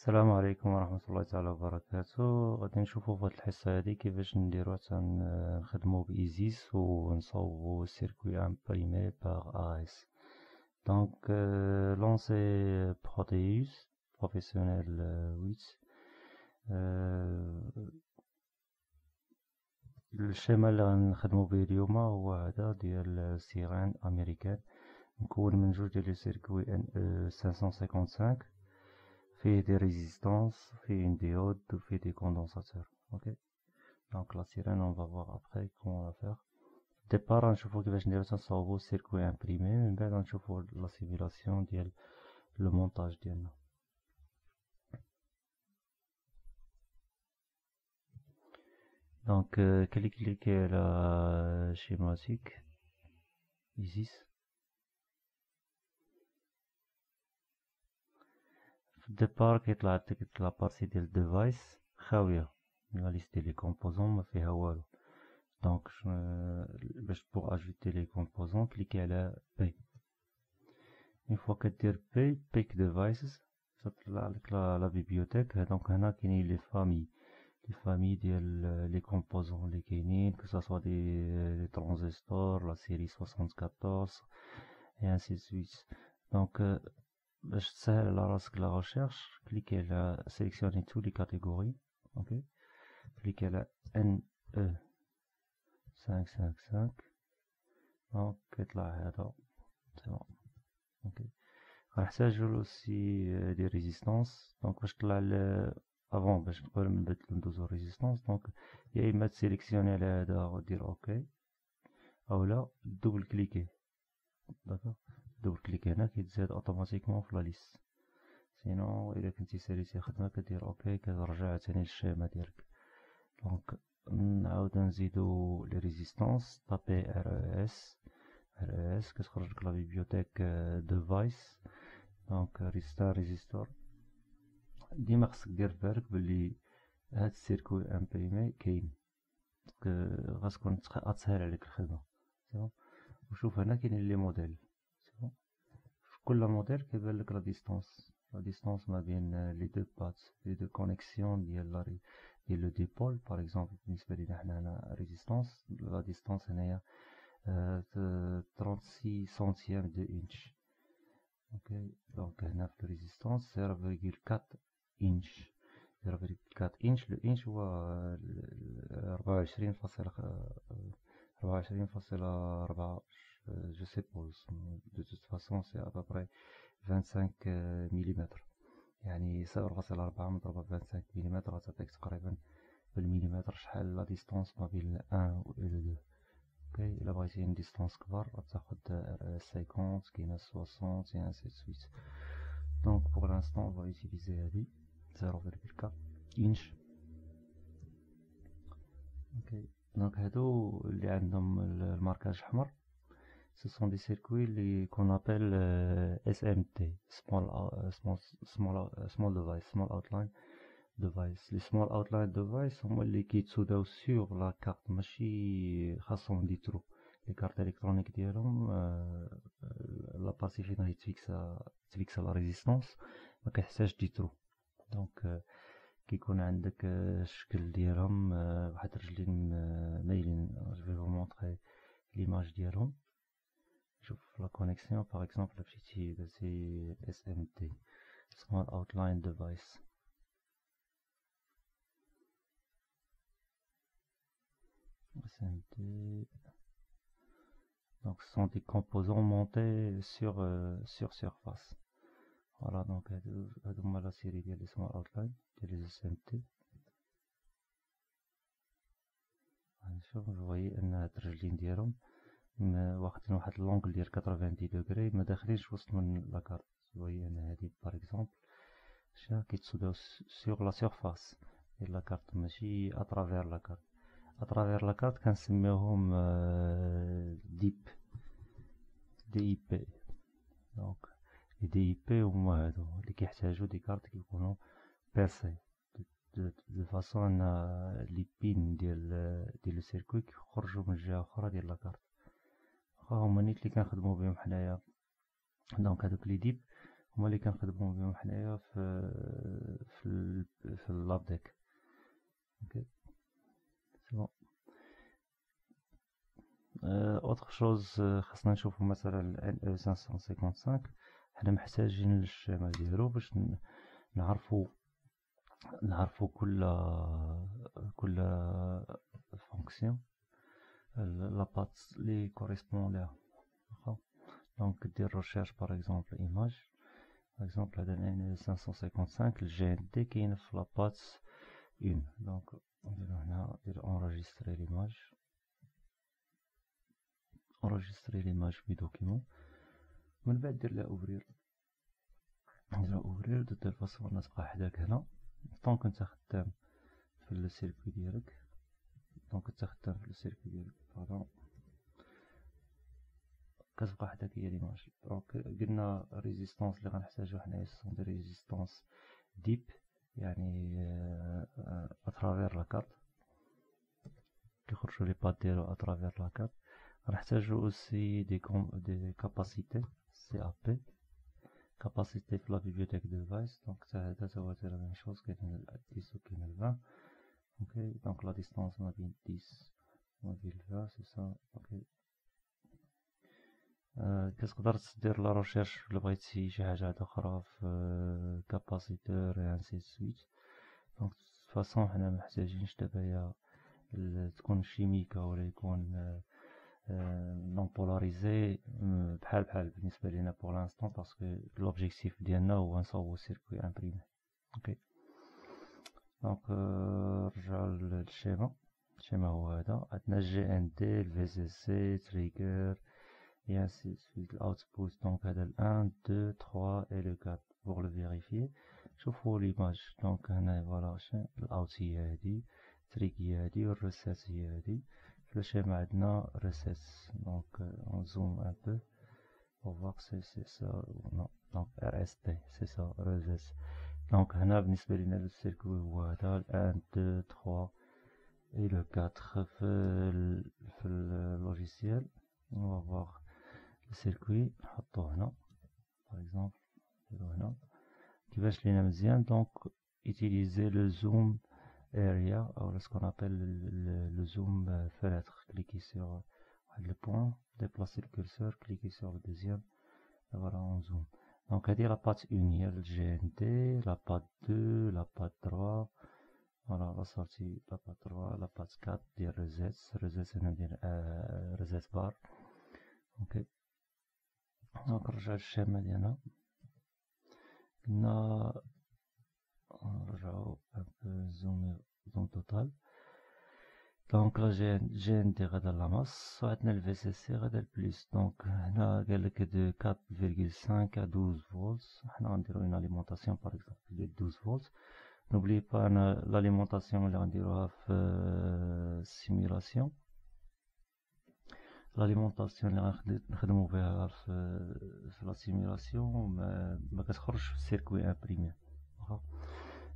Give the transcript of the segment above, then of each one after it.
السلام عليكم ورحمة الله تعالى وبركاته. غادي نشوفو في هاد الحصة هادي كيفاش نديرو حتى نخدمو بإيزيس ونصوبو سيركوي امبريمي باغ AES. دونك لونسي بروتيوس بروفيسيونيل 8. الشيما اللي غنخدمو بيه اليوم هو هذا ديال سيرين امريكان، مكون من جوج ديال لي سيركوي ان او 555 فيه دي ريزيستانس، فيه une diode وفيه دي كوندونساتور. اوكي، دونك لا سيرين اون فا فوار ابخي كومون لا فيغ. ديبار غنشوفو كيفاش نديرو تنصاوبو سيركوي امبريمي، من بعد غنشوفو لا سيميلاسيون ديال لو مونتاج ديالنا. دونك كليكي على شيماتيك إيزيس. في الديبار كيطلع عندك لا بارتي ديال الديفايس خاوية، لا ليست ديال لي كومبوزون ما فيها والو. دونك باش بوغ اجوتي لي كومبوزون كليكي على بي. اون فوا كدير بي بيك ديفايسز تطلع لك لا بيبيوتيك. دونك هنا كاينين لي فامي ديال لي كومبوزون اللي كاينين، كو سوا دي ترانزستور لا سيري 74 اي انسي سويت. دونك باش تسهل على راسك لا ريشيرش كليكي على سيليكسيوني تو لي كاتيجوري. اوكي، كليكي على ان او 555. دونك كيطلع هذا سي بون. اوكي، غنحتاجو اوسي دي ريزيستانس. دونك باش طلع افون باش قبل من نبدلو ندوزو ريزيستانس، دونك يا اما تسيليكسيوني على هذا ودير اوكي، اولا دوبل كليكي. داكوغ، دوبل كليكي هنا كيتزاد اوتوماتيكمون في لا ليست. سينو الا كنتي ساليتي خدمة كدير اوكي كترجع عاوتاني للشيما ديالك. دونك نعاودو نزيدو لي ريزيستانس، طابي ار اس كتخرجلك لا بيبيوتيك ديفايس. دونك ريزيستور ديما خصك دير بالك بلي هاد السيركوي امبريمي كاين، غتكون غتسهل عليك الخدمة. سي وشوف هنا كاينين لي موديل. سي في كل موديل كيبان لك لا ديستونس ما بين لي دو بات، لي دو كونيكسيون ديال لو ديبول. باغ اكزومبل بالنسبة لينا حنا هنا ريزيستونس، لا ديستونس هنايا 36 سنتيام دو انش. اوكي، دونك هنا في ريزيستونس 0.4 انش. 0.4 انش، لو انش هو 24.4 جو سيبوز. دو توت فاسون سي ابري 25 مليمتر، يعني 0.4 مضروبة ب 25 مليمتر غتعطيك تقريبا بالمليمتر شحال لا ديستونس ما بين الان و لو دو. اوكي، الا بغيتي اون ديستونس كبر غتاخد 50 كاينه 60 et ainsi de suite. Donc pour l'instant on va utiliser هادي 0.4 inch. اوكي، دونك هادو اللي عندهم الماركاج احمر ce sont des circuits اللي qu'on appelle SMT, small device, small outline device. لي small outline device هما اللي كيتسوداو سور لا كارت، ماشي خاصهم ديترو. لي كارت الكترونيك ديالهم لا بارتي فين هي تفيكسا لا ريزيستونس ما كيحتاج ديترو. دونك كيكون عندك الشكل ديالهم واحد رجلين مايلين. جو في فو مونطري ليماج ديالهم. شوف لا كونيكسيون باغ اكزومبل مشيتي درتي اس ام تي سمول اوتلاين ديفايس. SMT. Donc ce sont des composants montés sur surface. Voilà, donc هادو la série ديال les small outline ديال les SMT. غنشوف فويي ان هاد الرجلين ديالهم واخدين واحد لونغل ديال 90 دوغري، ما داخلينش وسط من لاكارت. فويي ان هادي باغ اكزومبل شا كيتسوداو سور لا سيرفاس ديال لاكارت، ماشي اترافير لاكارت. اترافير لاكارت كنسميوهم ديب دي اي بي. دونك لي دي اي بي هما هادو اللي كيحتاجو دي كارت كيكونو بيرسي دو فاصون ان لي بين ديال لو سيركوي كيخرجو من جهة اخرى ديال لاكارت. هما نيت اللي كنخدمو بهم حنايا. دونك هادوك لي ديب هما اللي كنخدمو بهم حنايا في l'abdeck. Ok, c'est bon. autre chose خاصنا نشوفو مثلا ال NE555 حنا محتاجين للشيما ديالو باش نعرفو كل fonction la patte li correspond لها. Donc دير recherche par exemple image par exemple هذا ال NE555 الGND كاين في la patte 1. donc نديرو هنا ندير enregistrer l'image في document من بعد دير لها اوفرير دو تيل فاصون تبقى حداك هنا طونك نتا خدام في السيركوي ديالك باردون كتبقى حداك هي ليماج. دونك قلنا ريزيستونس اللي غنحتاجو حنايا سون دي ريزيستونس ديب يعني اترافير لاكارت كيخرجو لي باد ديالو اترافير لاكارت. غنحتاجو اوسي دي كاباسيتي سي ا بي capacité في la bibliothèque de Weiss. donc ça va être la même chose que le 10 ou que le 20. ok, donc la distance ما بين 10 وما بين 20 c'est ça. ok, كتقدر تدير لا ريشيرش الا بغيتي شي حاجه اخرى في كاباسيتور et ainsi de suite. donc de toute façon حنا محتاجينش دابا تكون شيميكا ولا يكون non polarisé بحال بالنسبه لينا pour l'instant parce que l'objectif ديالنا هو نصاوبو سيركوي امبريمي. اوكي دونك نرجعو للشيما. الشيما هو هذا عندنا جي ان دي الفي سي سي تريجر et ainsi de suite الاوتبوت. دونك هذا ال 1 2 3 et le 4 pour le vérifier. شوفوا ليماج. دونك هنا فوالا الاوت هي هادي تريك هي هادي والريسيت هي هادي. في الشيما عندنا recess. donc on zoome un peu pour voir si c'est ça ou non. donc RST c'est ça recess. donc هنا بالنسبة لنا السيركوي هو هذا 1 2 3 et le 4 في اللوجيسيال. on va voir le circuit نحطوه هنا par exemple نديرو هنا كيفاش لينا مزيان. donc utiliser le zoom area ou ce qu'on appelle le zoom fenêtre. cliquez sur le point, déplacez le curseur, cliquez sur le deuxième et voilà on zoom. donc هذه la patte 1 هي le GND, la patte 2, la patte 3 voilà la sortie la patte 3 la patte 4 ديال reset هنا ندير reset bar. ok donc نرجع للشيما ديالنا قلنا نرجعو un peu zoom total. donc là GND غدا لا ماس وعندنا الفي سي سي غدا البليس. donc هنا قالك de 4,5 à 12 volts. حنا غنديرو une alimentation par exemple de 12 volts. n'oubliez pas l'alimentation اللي غنديروها في simulation. l'alimentation اللي غنخدمو بها في لا سيميلاسيون ما كتخرجش في السيركوي امبريمي.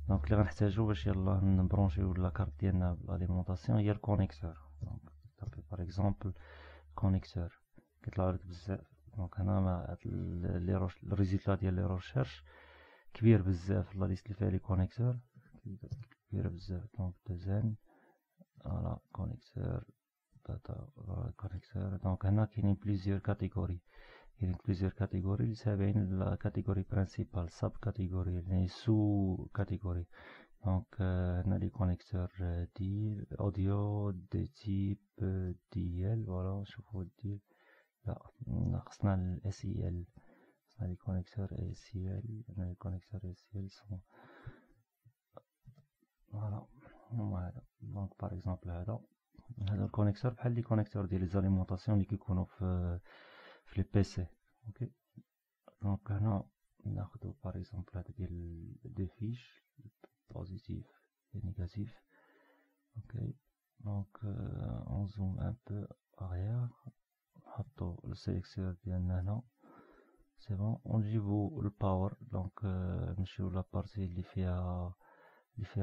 دونك اللي غنحتاجو باش يلا نبرونشيو لاكارت ديالنا بالاليمونطاسيون هي الكونيكتور. دونك تابي باغ اكزومبل كونيكتور كيطلع لك بزاف. دونك هنا الريزولتا ديال لي ريشيرش كبير بزاف لا ليست اللي فيها لي كونيكتور كبيره بزاف. دونك دوزين فوالا كونيكتور داتا كونيكتور. دونك هنا كاينين بليزيور كاتيجوري اللي تابعين لا كاتيجوري برينسيبال سب كاتيجوري يعني سو كاتيجوري. دونك هنا لي كونيكتور دي اوديو دي تيب دي ال فوالا نشوفو دي لا خصنا الاس اي ال خصنا لي كونيكتور اس اي ال. هنا لي كونيكتور اس اي ال سون فوالا هما هذا. دونك باغ اكزومبل هذا الكونيكتور بحال لي كونيكتور ديال لي زاليمونطاسيون اللي كيكونوا في لي بي سي. اوكي دونك هنا ناخدو باغ اكزومبل هذا ديال دي فيش بوزيتيف et négatif. ok donc on zoome un peu arrière نحطو السيليكسيور ديالنا هنا سي بون. ونجيبو الباور. دونك نمشيو لا بارتي اللي فيها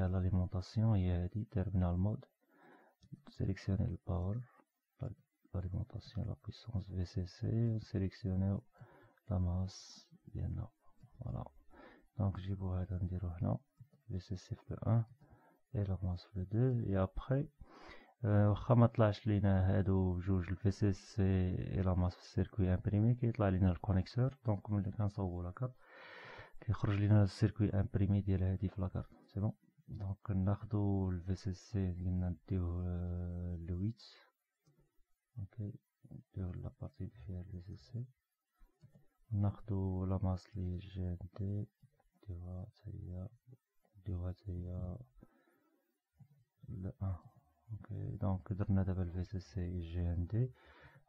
l'alimentation هي هادي terminal mode. sélectionner le power l'alimentation la puissance VCC sélectionner la masse ديالنا. voilà donc نجيبو هذا نديرو هنا VCC في 1 et la masse في 2 et après واخا ما طلعش لينا هادو بجوج الفي سي سي اي لا ماس في السيركوي امبريمي كيطلع لينا الكونيكسور دونك ملي كنصوبو لاكارت كيخرج لينا السيركوي امبريمي ديال هادي في لاكارت سي بون دونك ناخدو الفي سي سي قلنا نديوه ل 8 اوكي نديوه لا بارتي اللي فيها الفي سي سي ناخدو لا ماس لي جي ان دي نديوها تاهي ل 1 اوكي دونك درنا دابا الفي سي سي جي ان دي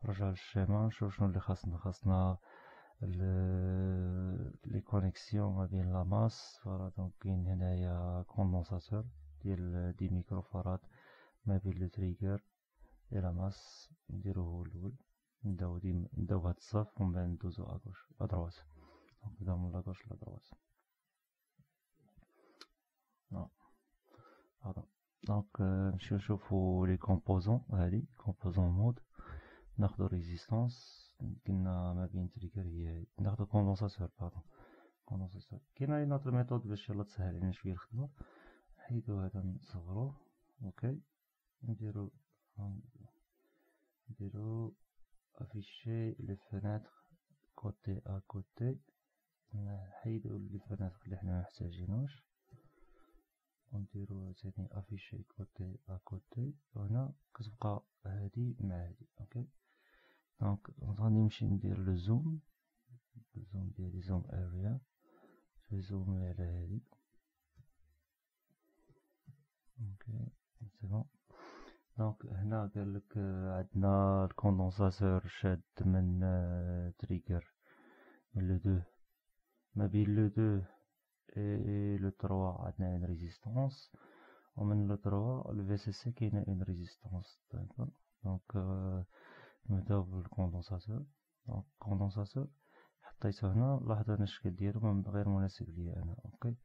نرجع للشيما نشوف شنو اللي خاصنا لي كونيكسيون ما بين لا ماس فوالا دونك كاين هنايا كوندونساتور ديال 10 ميكرو فاراد ما بين لو تريغر و لا ماس نديروه هو الاول نبداو بهاد الصف ومن بعد ندوزو اغوش ادروات دونك نبداو من لاغوش لادروات دونك نمشيو نشوفو لي كومبوزون هادي كومبوزون مود ناخدو ريزيستانس قلنا ما بين تريغر هي ناخدو كوندونساتور كوندونساتور كاينه اون اوتر ميثود باش يلا تسهل علينا شويه الخدمه نحيدو هذا نصغروه اوكي نديرو افيشي لي فenêtre كوتي ا كوتي نحيدو لي فenêtre اللي حنا محتاجينوش ونديرو ثاني افيشي كوتي ا كوتي وهنا كتبقى هادي مع هادي اوكي دونك غادي نمشي ندير لو زوم ديالي زوم اريا نزومي على هادي اوكي سي بون دونك هنا قالك عندنا الكوندونساتور شاد من تريغر من لو دو ما بين لو دو اي لو تروا عندنا اون ريزيستونس ومن لو تروا الفي سي سي كاينه اون ريزيستونس دونك نبداو بالكوندونساتور دونك الكوندونساتور حطيته هنا لاحظ انا الشكل ديالو غير مناسب ليا انا اوكي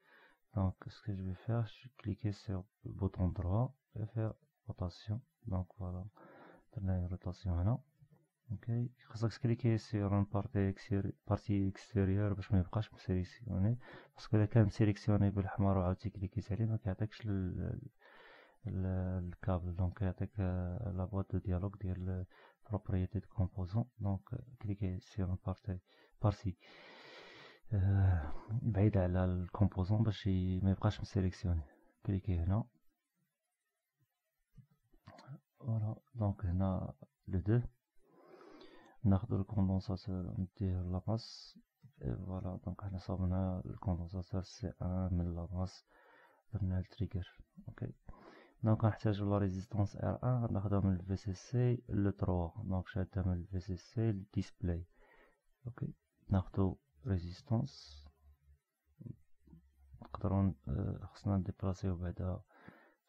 دونك سكو جو في فير كليكي سور البوطون دروا et faire rotation donc voilà درنا une rotation هنا اوكي خاصك تكليكي سير اون بارتي اكستيريور باش ما يبقاش مسيليكسيوني باسكو الا كان مسيليكسيوني بالحمار وعاودتي كليكيت عليه ما كيعطيكش الكابل دونك يعطيك لا بوات دو ديالوج ديال propriété de composant donc cliquez sur une partie بعيدة على الكومبوزون باش ما يبقاش مسيليكسيوني كليكي هنا فوالا دونك هنا لو دو ناخدو الكوندونساتور ندير لا ماس فوالا دونك حنا صابنا الكوندونساتور سي ان من لا ماس درنا التريغر اوكي دونك غنحتاجو لا ريزيستونس ار ان غناخدها من الفي سي سي لو 3 دونك شادها من الفي سي سي للديسبلاي اوكي ناخدو ريزيستونس نقدرو خصنا نديبلاسيو بعدا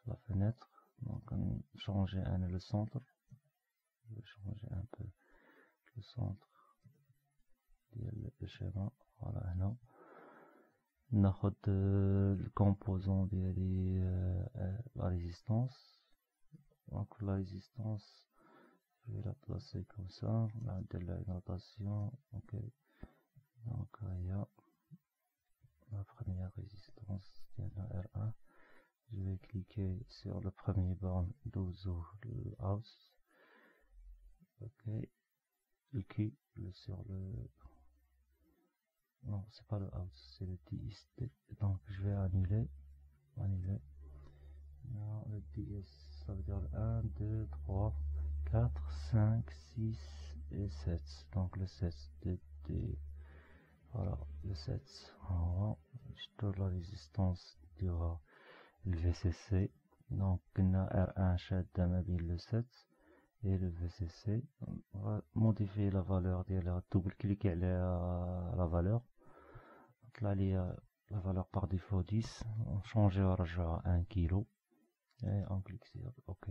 لا فينيتر دونك نشونجي انا لو سونتر نشونجي ان بو لو سونتر ديال الشيما فوالا هنا ناخد الكومبوزون ديالي لا ريزيستونس دونك لا ريزيستونس je vais la placer comme ça ندير لها une rotation ok donc il y a la première résistance ديالنا R1 je vais cliquer sur le premier borne d'Ozo le house ok le Q sur le non c'est pas le house c'est le DST donc je vais annuler non, le DS ça veut dire le 1 2 3 4 5 6 et 7 donc le 7 de voilà le 7 en haut je tourne la résistance du VCC donc on a R1 شادة ما بين le 7 et le VCC on va modifier la valeur ديالها double cliquer على la valeur طلع لي la valeur par défaut 10 on change ونرجعها 1 كيلو et on clique sur OK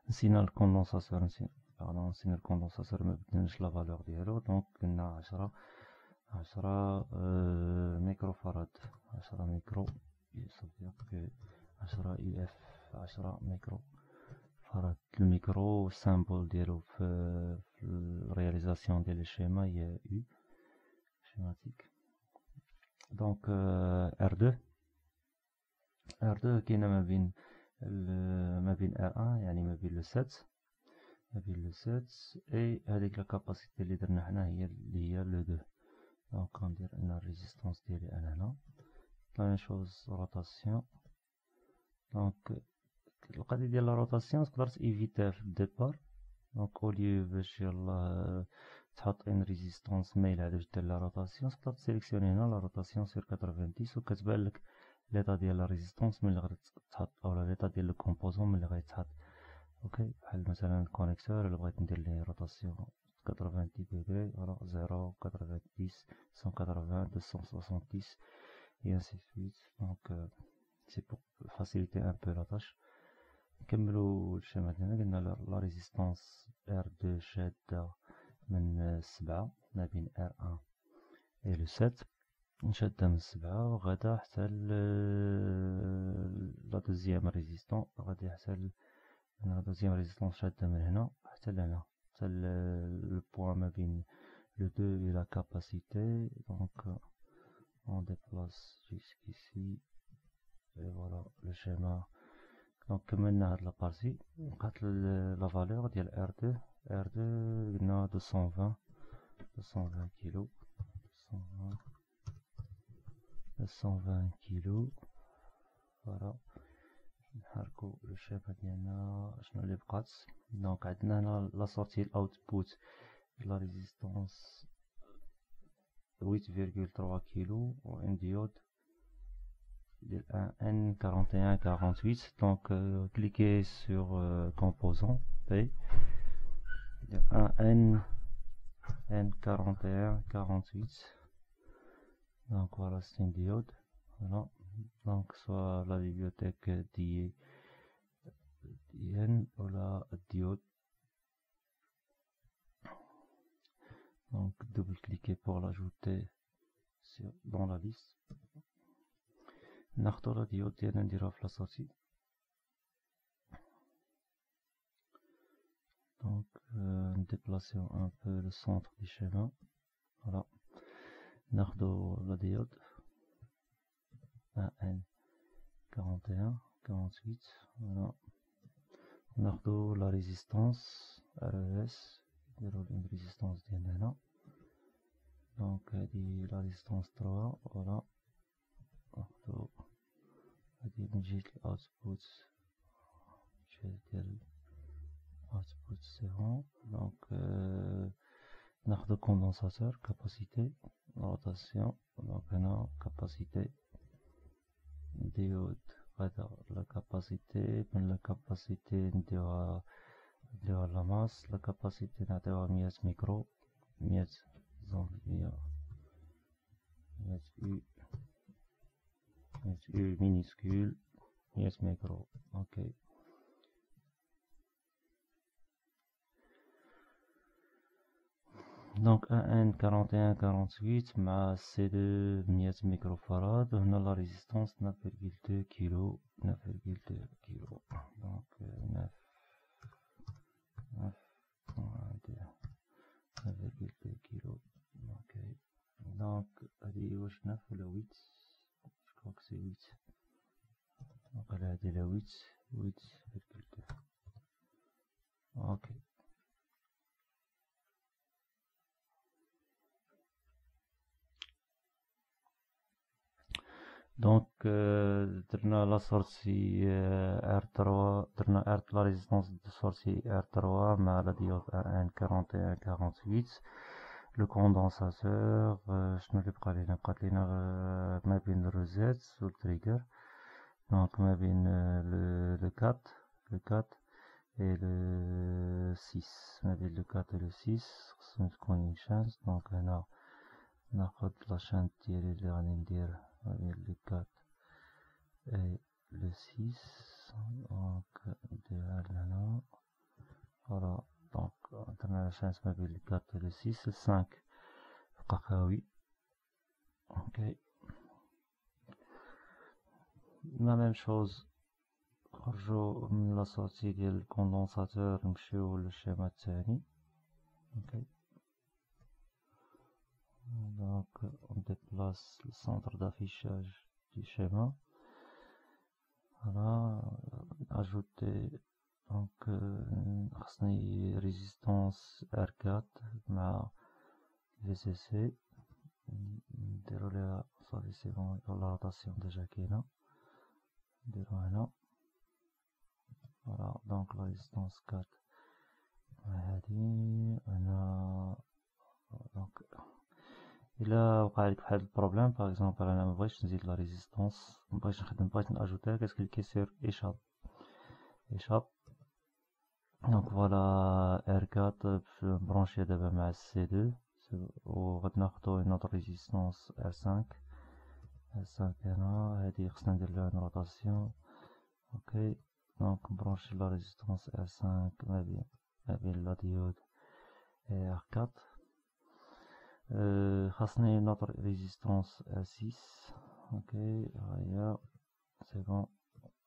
نسينا الكوندونساتور نسينا الكوندونساتور ما بدلناش لا فالور ديالو دونك قلنا 10 ميكرو فاراد 10 ميكرو يصدق 10 اي اف 10 ميكرو فاراد الميكرو السامبل ديالو في الرياليزاسيون ديال الشيما هي يو شيماتيك دونك ار 2 R2 كاينة ما بين R1 يعني ما بين لو 7 اي هذيك لا كاباسيتي اللي درنا حنا هي لو 2. دونك غندير ان الريزيستونس ديالي انا هنا لا ميم شوز روتاسيون. دونك القضيه ديال لا روتاسيون تقدر تيفيتها في الديبار. دونك اوليو باش يلاه تحط ان ريزيستونس مايل على باش دير لا روتاسيون تقدر تسيليكسيوني هنا لا روتاسيون سير 90 وكتبان لك ليطا ديال لا ريزيستونس ملي غادي تحط اولا ليطا ديال لو كومبوزون ملي غادي تحط. اوكي بحال مثلا الكونيكتور الا بغيت ندير ليه روتاسيون 90 degrés, voilà, 0, 90, 180, 270, et ainsi de suite. Donc, c'est pour faciliter un peu la tâche. نكملو الشيما ديالنا. قلنا لا ريزيستونس R2 شادة من 7 ما بين R1 et le 7 شادة من 7 وغادا حتى لا دوزيام ريزيستون غادي حتى لا دوزيام ريزيستون شادة من هنا حتى لهنا حتى le point ما بين le 2 et la capacité. Donc on déplace jusqu'ici et voilà le schéma. Donc كملنا هاد لابارتي بقات لا فالور ديال R2 قلنا 220 كيلو 220 كيلو. فوالا نحركو لو شيما ديالنا شنو اللي بقات. دونك عندنا هنا لا سورتي الاوتبوت لا ريزيستونس 8,3 كيلو و ان ديود ديال ان 4148. دونك كليكي سور كومبوزون بي ديال ان 4148. دونك فوالا c'est une diode. Voilà. Donc soit la bibliothèque d'IN ou la diode. Donc double-cliquez pour l'ajouter dans la liste. ناخدو la diode ديالنا نديروها في la sortie. Donc déplaçons un peu le centre du schéma. Voilà. ناخدو la diode AN 41 48. Voilà. ناخدو la résistance RES نديرو une résistance ديالنا هنا. دونك هادي la résistance 3. فوالا ناخدو هادي من جهة الاوتبوت ديال الاوتبوت سي بون. دونك ناخدو كوندونساتور كاباسيتي روتاسيون. دونك هنا كاباسيتي ديود غادا لا كاباسيتي من لا كاباسيتي نديوها لا ماس. لا كاباسيتي نعطيوها 100 ميكرو 100 زون 100 U minuscule 100 ميكرو. اوكي دونك AN 4148 مع C2 100 ميكرو فراد. وهنا لا ريزيستونس 9,2 كيلو 9,2 كيلو. دونك 9,2 كيلو. اوكي دونك هادي واش 9 ولا 8 جو كروك سي 8. دونك هادي لا 8,2. اوكي دونك درنا لا سورتي R3 درنا لا ريزيستونس دو سورتي R3 مع لا ديود AN 4148. لو كوندونساتور شنو اللي بقى لينا بقات لينا ما بين الروزيت و التريغر. دونك ما بين لو 4 et le 6 ما بين لو 4 et le 6 خصنا تكون اون شانس. دونك هنا ناخد لا شانت ديالي اللي غادي ندير ما بين لو 4 et le 6. دونك نديرها لهنا. فوالا دونك درنا لا شانس ما بين لو 4 et le 6. 5 بقى خاوي. اوكي لا ميم شوز نخرجو من لا سورتي ديال الكوندونساتور نمشيو للشيما الثاني. اوكي دونك on déplace le centre d'affichage du schéma. voilà, ajouter donc خصني résistance R4 مع VCC نديرو ليها صافي سي بون لا روتاسيون ديجا كاينة نديرو هنا فوالا دونك لا ريزيستونس 4 هادي هنا دونك إلا وقعلك بحال البروبليم باغ اكزومبل أنا مبغيتش نزيد لا ريزيستونس مبغيتش نخدم بغيت نأجوتيها كتكليكي سير إيشاب دونك فوالا R4 مبرونشية دابا مع C2 وغادي ناخدو اون اوتر ريزيستونس R5 هنا هادي خصنا ندير لها اون روتاسيون اوكي دونك نبرونشي لا ريزيستونس R5 ما بين لا ديود R4 خاصني اون اوتر ريزيستونس R6 اوكي هاهي سي بون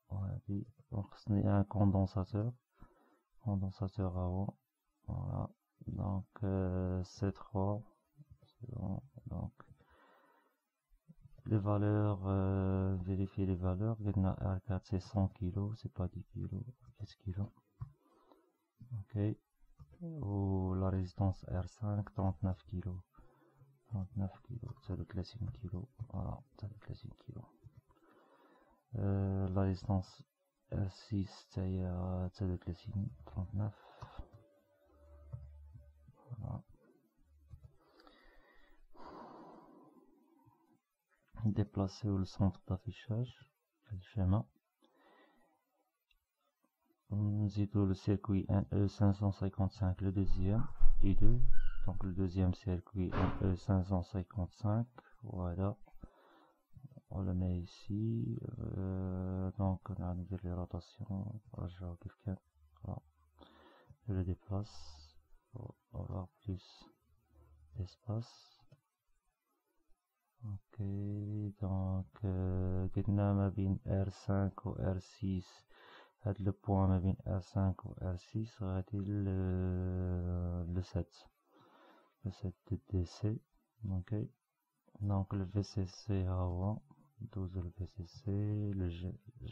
وهادي دونك خصني ان كوندونساتور هاهو فوالا دونك C3 c'est bon donc les valeurs vérifier les valeurs R4 c'est 100 kg c'est pas 10 kg 10 kg ok ou la résistance R5 39 kg 39 kg c'est le classique kg voilà c'est le classique kg la résistance R6 c'est le classique 39 voilà déplacer le centre d'affichage le schéma nزيدو le circuit NE555 le deuxième I2 donc le deuxième circuit NE555 voilà on le met ici donc on a les rotations voilà. Je le déplace pour avoir plus d'espace ok donc قلنا ما بين R5 و R6 هاد لو بوان ما بين R5 و R6 غادي le 7 de DC ok donc le VCC ها هو ندوزو ل VCC le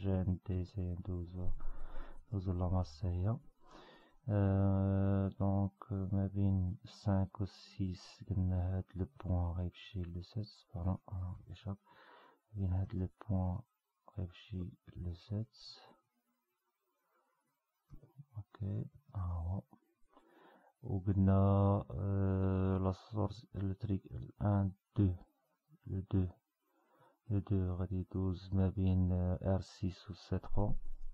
GND ندوزو لا ماس هي donc ما بين 5 و 6 قلنا هاد لو بوان غيمشي ل 7 فوالا إيشاب بين هاد لو بوان غيمشي ل 7 اوكي ها هو وقلنا لا سورس الكتريك 1 2 le 2 غادي يدوز ما بين R6 و C3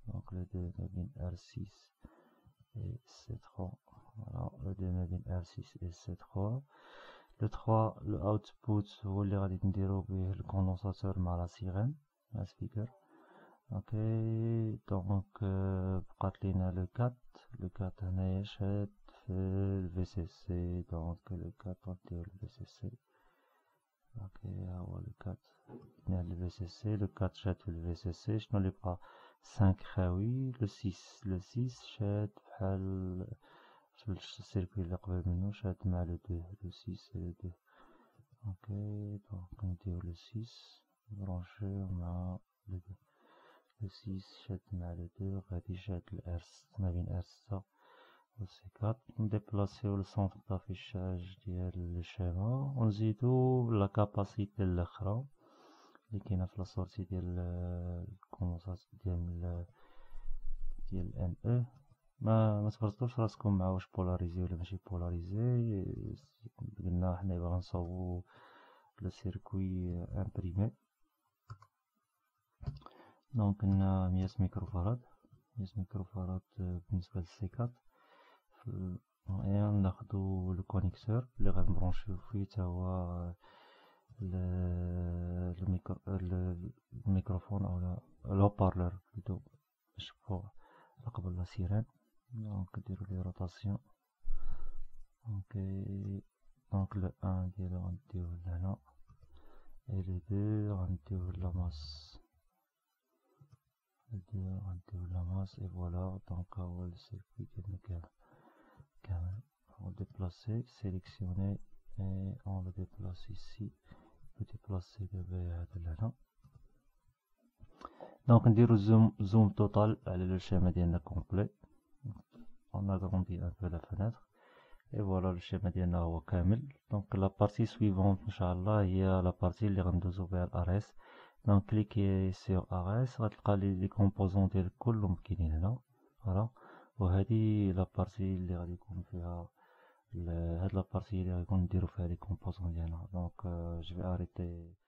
donc le 2 ما بين R6 et C3 voilà le 2 ما بين R6 et C3 le 3 le output هو اللي غادي نديرو به الكوندونساتور مع لا سيرين مع سبيكر اوكي دونك بقات لينا لو 4 هنايا شاد في الفي سي سي دونك لو 4 نديرو الفي سي سي اوكي ها هو لو 4 هنا الفي سي سي لو 4 شاد في الفي سي سي شنو اللي بقى 5 خاوي لو 6 شاد بحال في السيركوي اللي قبل منو شاد مع لو 2 لو 6 et لو 2 اوكي دونك نديرو لو 6 نبرونشيو مع لو 2 le 6 شاد مع le 2 غادي شاد ال R ما بين R6 و C4 نديبلاسيو السونتر دافيشاج ديال الشيما ونزيدو لا كاباسيتي الاخرى اللي كاينه في لا سورتي ديال الكوندونسات ديال ان او ما تفرضوش راسكم مع واش بولاريزي ولا ماشي بولاريزي قلنا حنا باغا نصاوبو لو سيركوي امبريمي دونك عندنا 100 ميكروفاراد بالنسبة للسي 4 ناخدو الكونيكتور اللي غنبرونشيو فيه تا هو الميكروفون او الهوبارلور بلوتو باش فوق قبل لا سيرين دونك نديرو ليه روتاسيون اوكي دونك لو 1 ديالو غنديوه لهنا اي لو 2 غنديوه لاماس غنديو لا ماس et voilà donc هو السيركوي ديالنا كامل on le déplacer sélectionner et on le déplace ici le déplacer دابا هذا لهنا دونك نديرو زوم توتال على لو شيما ديالنا كومبلي. اون اغروندي ان بو لا فenêtre. اي فوالا لو شيما ديالنا هو كامل. دونك لا بارتي سويفونت ان شاء الله هي لا بارتي اللي غندوزو بها الار اس. دونك كليكي سور ار اس غتلقى لي كومبوزون ديالك كلهم كاينين هنا. فوالا وهذه لا بارتي اللي غادي يكون فيها هاد لا بارتي اللي غادي نديرو فيها لي كومبوزون ديالنا. دونك جو في اريتي